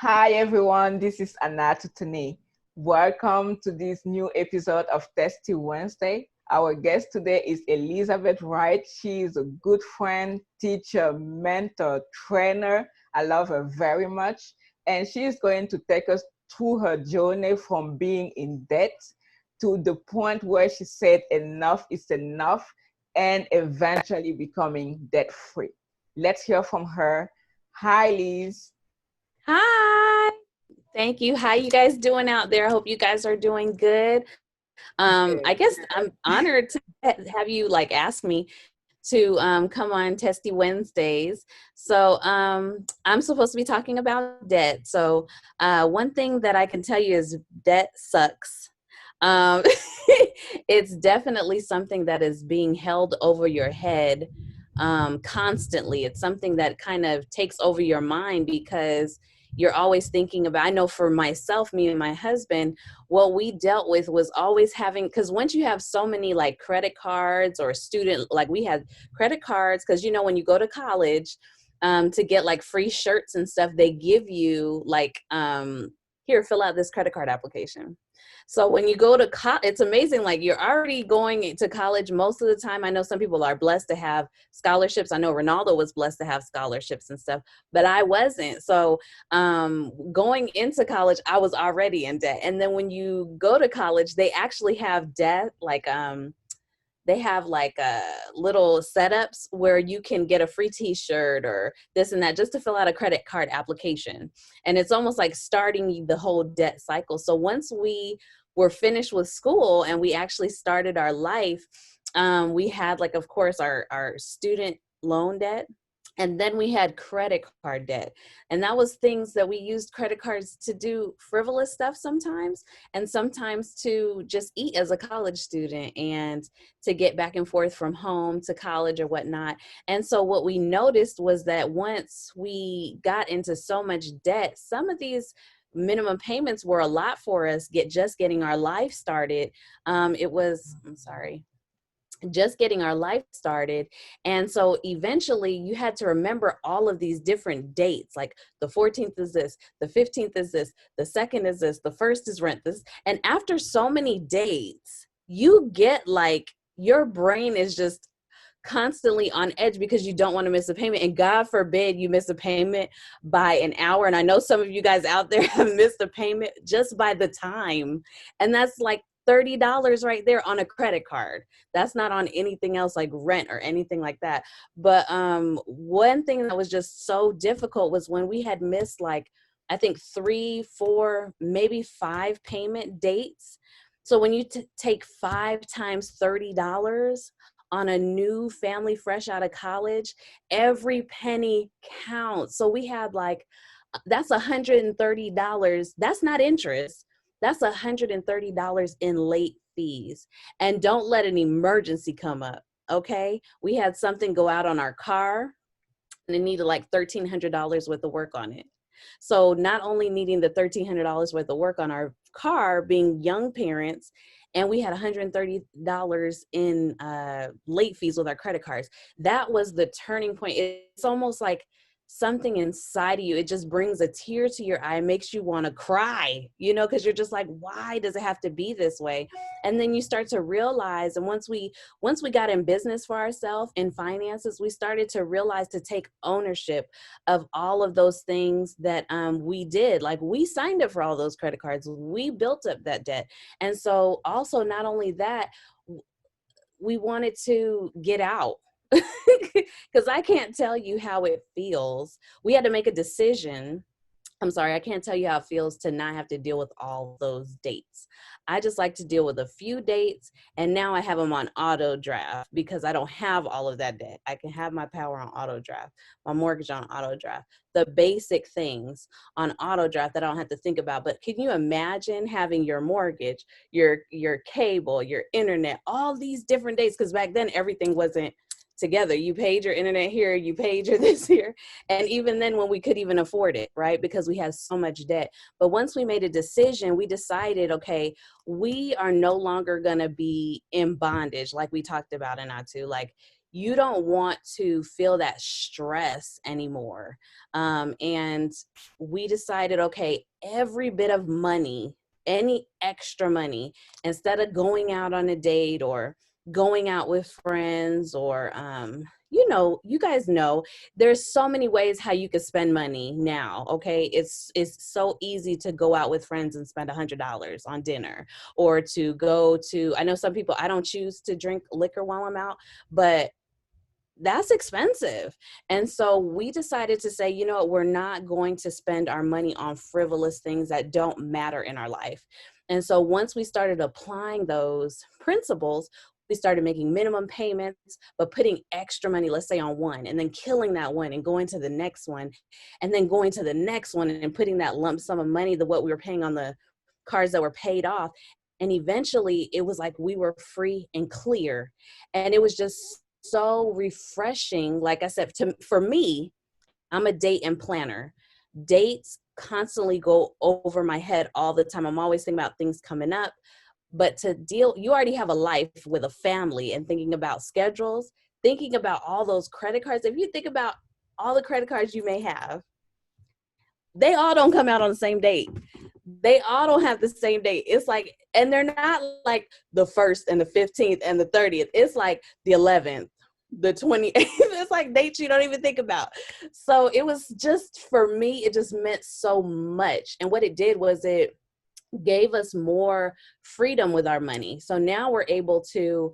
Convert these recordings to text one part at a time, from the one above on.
Hi everyone, this is Anatu Tune. Welcome to this new episode of Testy Wednesday. Our guest today is Elizabeth Wright. She is a good friend, teacher, mentor, trainer. I love her very much. And she is going to take us through her journey from being in debt to the point where she said enough is enough and eventually becoming debt free. Let's hear from her. Hi, Liz. Hi, thank you. How you guys doing out there? I hope you guys are doing good. I guess I'm honored to have you ask me to come on Testy Wednesdays. So I'm supposed to be talking about debt. So one thing that I can tell you is debt sucks. Um, it's definitely something that is being held over your head constantly. It's something that kind of takes over your mind because you're always thinking about, I know for myself, me and my husband, what we dealt with was always having, because once you have so many like credit cards or student, like we had credit cards, because you know, when you go to college to get like free shirts and stuff, they give you like, here, fill out this credit card application. So when you go to college, it's amazing. Like you're already going to college most of the time. I know some people are blessed to have scholarships. I know Ronaldo was blessed to have scholarships and stuff, but I wasn't. So going into college, I was already in debt. And then when you go to college, they actually have debt, like they have like little setups where you can get a free t-shirt or this and that just to fill out a credit card application. And it's almost like starting the whole debt cycle. So once we were finished with school and we actually started our life, we had like, of course, our student loan debt. And then we had credit card debt. And that was things that we used credit cards to do frivolous stuff sometimes, and sometimes to just eat as a college student and to get back and forth from home to college or whatnot. And so what we noticed was that once we got into so much debt, some of these minimum payments were a lot for us, just getting our life started. Just getting our life started. And so eventually you had to remember all of these different dates, like the 14th is this, the 15th is this, the 2nd is this, the 1st is rent this. And after so many dates, you get like, your brain is just constantly on edge because you don't want to miss a payment. And God forbid you miss a payment by an hour. And I know some of you guys out there have missed a payment just by the time. And that's like $30 right there on a credit card. That's not on anything else like rent or anything like that. But one thing that was just so difficult was when we had missed like, I think 3, 4, maybe 5 payment dates. So when you take 5 times $30 on a new family fresh out of college, every penny counts. So we had like, that's $130. That's not interest. That's $130 in late fees. And don't let an emergency come up. Okay. We had something go out on our car and it needed like $1,300 worth of work on it. So not only needing the $1,300 worth of work on our car, being young parents, and we had $130 in late fees with our credit cards. That was the turning point. It's almost like something inside of you, it just brings a tear to your eye, makes you want to cry, you know, because you're just like, why does it have to be this way? And then you start to realize, and once we got in business for ourselves in finances, we started to realize to take ownership of all of those things that we did. Like we signed up for all those credit cards, we built up that debt. And so also not only that, we wanted to get out because I can't tell you how it feels. We had to make a decision. I'm sorry, I can't tell you how it feels to not have to deal with all those dates. I just like to deal with a few dates, and now I have them on auto draft because I don't have all of that debt. I can have my power on auto draft, my mortgage on auto draft, the basic things on auto draft that I don't have to think about. But can you imagine having your mortgage, your cable, your internet, all these different dates? Because back then everything wasn't together. You paid your internet here, you paid your this here. And even then when we could even afford it, right? Because we had so much debt. But once we made a decision, we decided, okay, we are no longer going to be in bondage like we talked about in our two. Like you don't want to feel that stress anymore. And we decided, okay, every bit of money, any extra money, instead of going out on a date or going out with friends or, you guys know, there's so many ways how you could spend money now. Okay. It's so easy to go out with friends and spend $100 on dinner, or to go to, I know some people, I don't choose to drink liquor while I'm out, but that's expensive. And so we decided to say, you know what, we're not going to spend our money on frivolous things that don't matter in our life. And so once we started applying those principles, we started making minimum payments, but putting extra money, let's say on one, and then killing that one and going to the next one, and then going to the next one and putting that lump sum of money, what we were paying on the cards that were paid off. And eventually it was like we were free and clear. And it was just so refreshing. Like I said, for me, I'm a date and planner. Dates constantly go over my head all the time. I'm always thinking about things coming up. But you already have a life with a family, and thinking about schedules, thinking about all those credit cards. If you think about all the credit cards you may have, they all don't come out on the same date. They all don't have the same date. It's like, and they're not like the 1st and the 15th and the 30th. It's like the 11th, the 28th. It's like dates you don't even think about. So it was just, for me, it just meant so much. And what it did was it gave us more freedom with our money. So now we're able to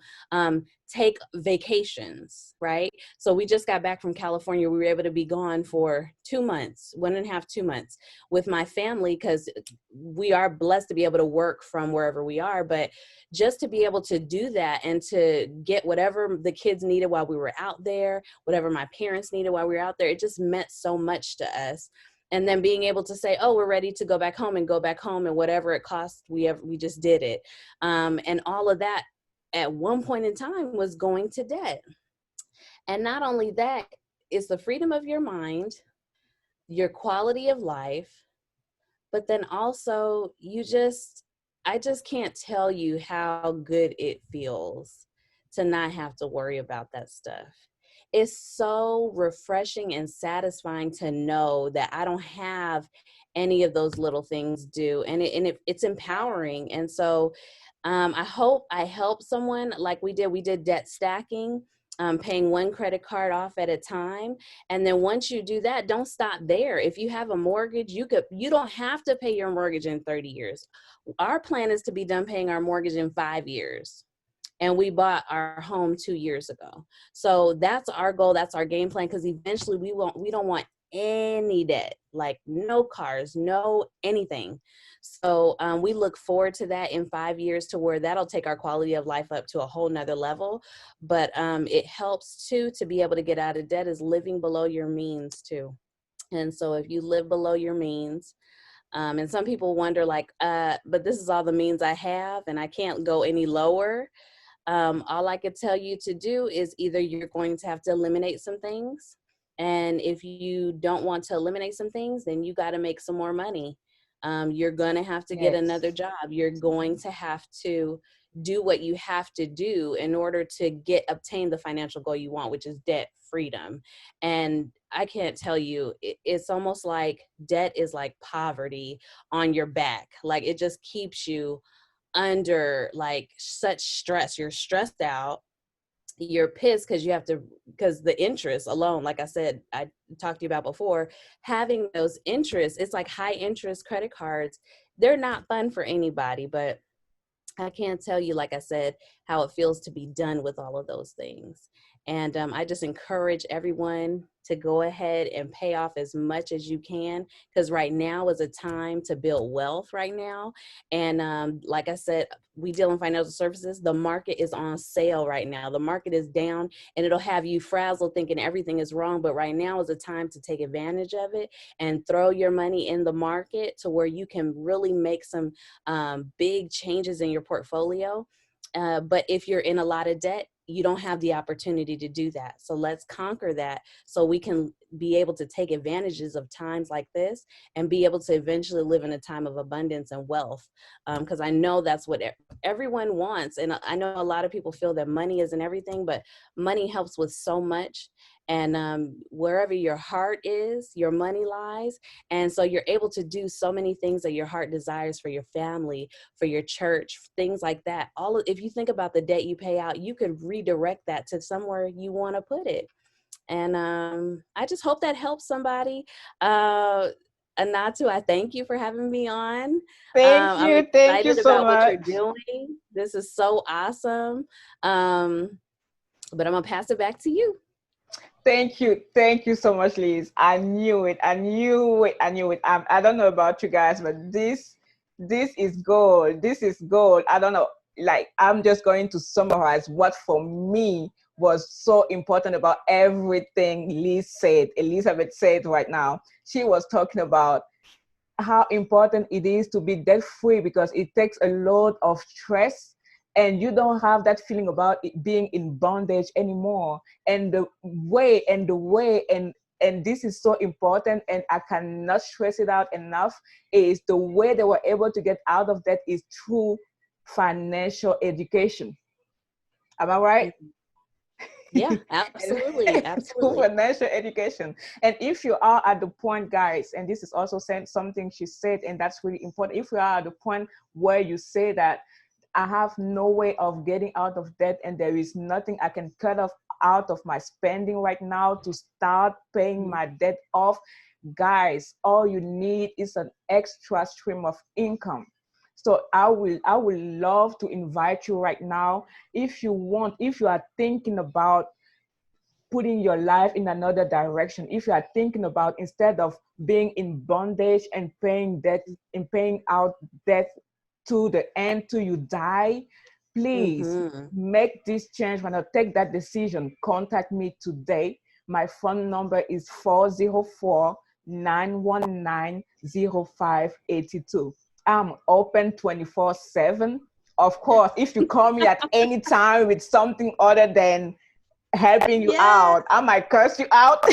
take vacations, right? So we just got back from California. We were able to be gone for 2 months, 1.5, 2 months with my family, because we are blessed to be able to work from wherever we are. But just to be able to do that and to get whatever the kids needed while we were out there, whatever my parents needed while we were out there, it just meant so much to us. And then being able to say, oh, we're ready to go back home, and whatever it cost, we just did it. And all of that at one point in time was going to debt. And not only that, it's the freedom of your mind, your quality of life, but then also I just can't tell you how good it feels to not have to worry about that stuff. It's so refreshing and satisfying to know that I don't have any of those little things due, and it's empowering. And so I hope I help someone like we did. We did debt stacking, paying one credit card off at a time. And then once you do that, don't stop there. If you have a mortgage, you don't have to pay your mortgage in 30 years. Our plan is to be done paying our mortgage in 5 years. And we bought our home 2 years ago. So that's our goal. That's our game plan. Because eventually we don't want any debt, like no cars, no anything. So we look forward to that in 5 years, to where that'll take our quality of life up to a whole nother level. But it helps too, to be able to get out of debt, is living below your means too. And so if you live below your means, and some people wonder like, but this is all the means I have and I can't go any lower. All I could tell you to do is either you're going to have to eliminate some things. And if you don't want to eliminate some things, then you got to make some more money. You're going to have to get another job. You're going to have to do what you have to do in order to obtain the financial goal you want, which is debt freedom. And I can't tell you, it's almost like debt is like poverty on your back. Like it just keeps you under like such stress. You're stressed out, you're pissed because the interest alone, like I said, I talked to you about before, having those interests, it's like high interest credit cards. They're not fun for anybody, but I can't tell you, like I said, how it feels to be done with all of those things. And I just encourage everyone to go ahead and pay off as much as you can, because right now is a time to build wealth right now. And like I said, we deal in financial services. The market is on sale right now. The market is down, and it'll have you frazzled thinking everything is wrong. But right now is a time to take advantage of it and throw your money in the market to where you can really make some big changes in your portfolio. But if you're in a lot of debt, you don't have the opportunity to do that. So let's conquer that so we can be able to take advantages of times like this and be able to eventually live in a time of abundance and wealth. Because I know that's what everyone wants. And I know a lot of people feel that money isn't everything, but money helps with so much. And wherever your heart is, your money lies. And so you're able to do so many things that your heart desires for your family, for your church, things like that. If you think about the debt you pay out, you could redirect that to somewhere you want to put it. And I just hope that helps somebody. Anatu, I thank you for having me on. I'm Thank you excited so about what you're much. doing. This is so awesome. But I'm gonna pass it back to you. Thank you so much, Liz. I knew it. I knew it. I knew it. I don't know about you guys, but this is gold. This is gold. I don't know. Like, I'm just going to summarize what for me was so important about everything Liz said, Elizabeth said right now. She was talking about how important it is to be debt free because it takes a load of stress and you don't have that feeling about it being in bondage anymore. And and this is so important, and I cannot stress it out enough, is the way they were able to get out of that is through financial education. Am I right? Yeah, absolutely. To Absolutely. financial education. And if you are at the point, guys, and this is also something she said, and that's really important, if you are at the point where you say that I have no way of getting out of debt and there is nothing I can cut off out of my spending right now to start paying my debt off, guys, all you need is an extra stream of income. So I will love to invite you right now, if you want, if you are thinking about putting your life in another direction, if you are thinking about, instead of being in bondage and paying debt and paying out debt to the end till you die, please Mm-hmm. make this change. When I take that decision, contact me today. My phone number is 404-919-0582. I'm open 24/7. Of course, if you call me at any time with something other than helping you Yeah. out, I might curse you out.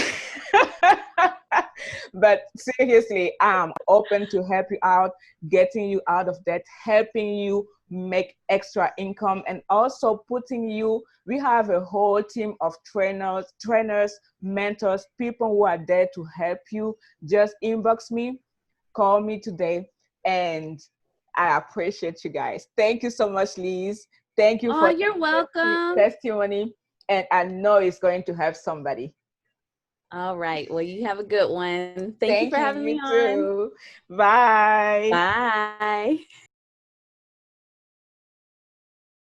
But seriously, I'm open to help you out, getting you out of debt, helping you make extra income, and also putting you, we have a whole team of trainers, mentors, people who are there to help you. Just inbox me, call me today, and I appreciate you guys. Thank you so much, Liz. Thank you Oh, for you're your welcome. testimony, and I know it's going to help somebody. All right. Well, you have a good one. Thank you Thank for you, having you me on. too. Bye. Bye.